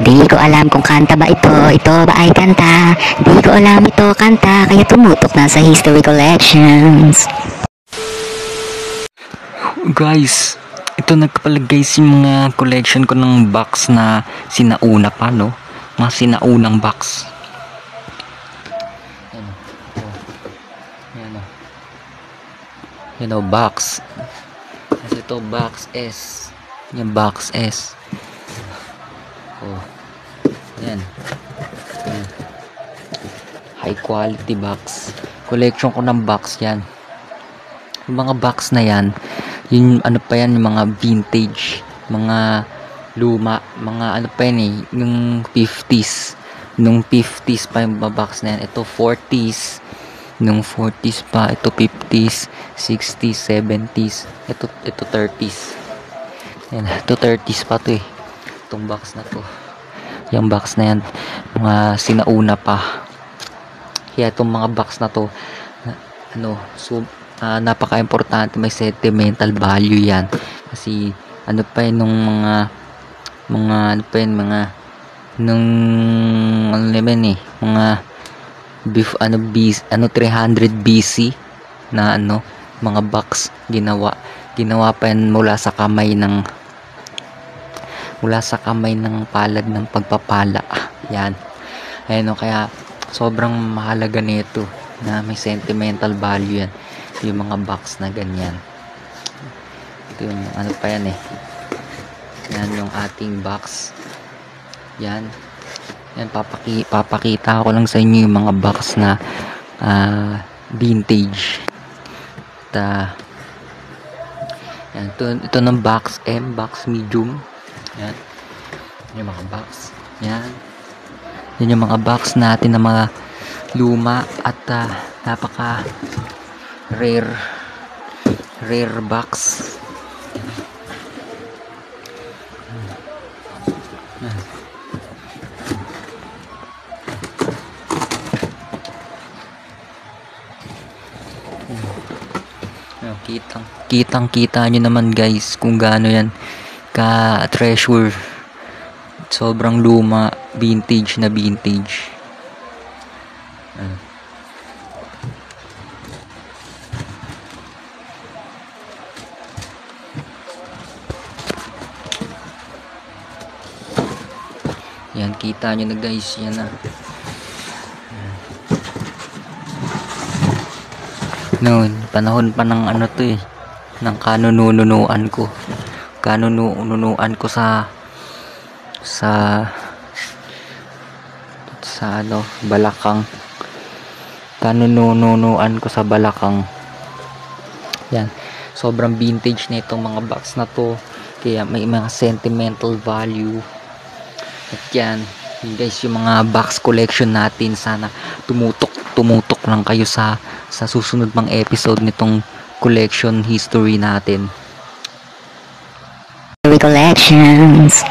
Di ko alam kung kanta ba ito ba ay kanta. Di ko alam ito kanta, kaya tumutok na sa history collections. Guys, ito nagpapala guys yung mga collection ko ng box na sinauna pa, no? Mga sinaunang box. Yan o, box. Kasi ito, box S. Yung box S. Oh. Yan. High quality box. Collection ko ng box yan. Yung mga box na yan, yung ano pa yan, yung mga vintage, mga luma, mga ano pa yan eh, yung 50s. Nung 50s pa yung mga box na yan. Ito 40s. Nung 40s pa, ito 50s, 60s, 70s, ito 30s. Yan, ito 30s pa to eh. Itong box na to. Yung box na yan, mga sinauna pa. Kaya itong mga box na to, napaka-importante, may sentimental value yan. Kasi ano pa yun nung mga 300 BC na mga box ginawa pa yan mula sa kamay ng palad ng pagpapala. Yan. Ayun, kaya sobrang mahalaga nito na may sentimental value yan, yung mga box na ganyan. Ito yung ano pa yan eh. Yan yung ating box. Yan, papakita ko lang sa inyo yung mga box na vintage. Yan, ito ng box M, box medium. Yan yung mga box. Yan yung mga box natin na mga luma at napaka rare box. Kitang-kita nyo naman guys kung gaano yan ka treasure. Sobrang luma, vintage na vintage. Yan, kita nyo na guys, yan na. Noon, panahon pa ng to eh, ng kanununuan ko sa Balakang. Kanununuan ko sa Balakang. Yan, sobrang vintage na itong mga box na to, kaya may mga sentimental value. At yan guys, yung mga box collection natin, sana tumutok lang kayo sa susunod pang episode nitong collection history natin. History collections.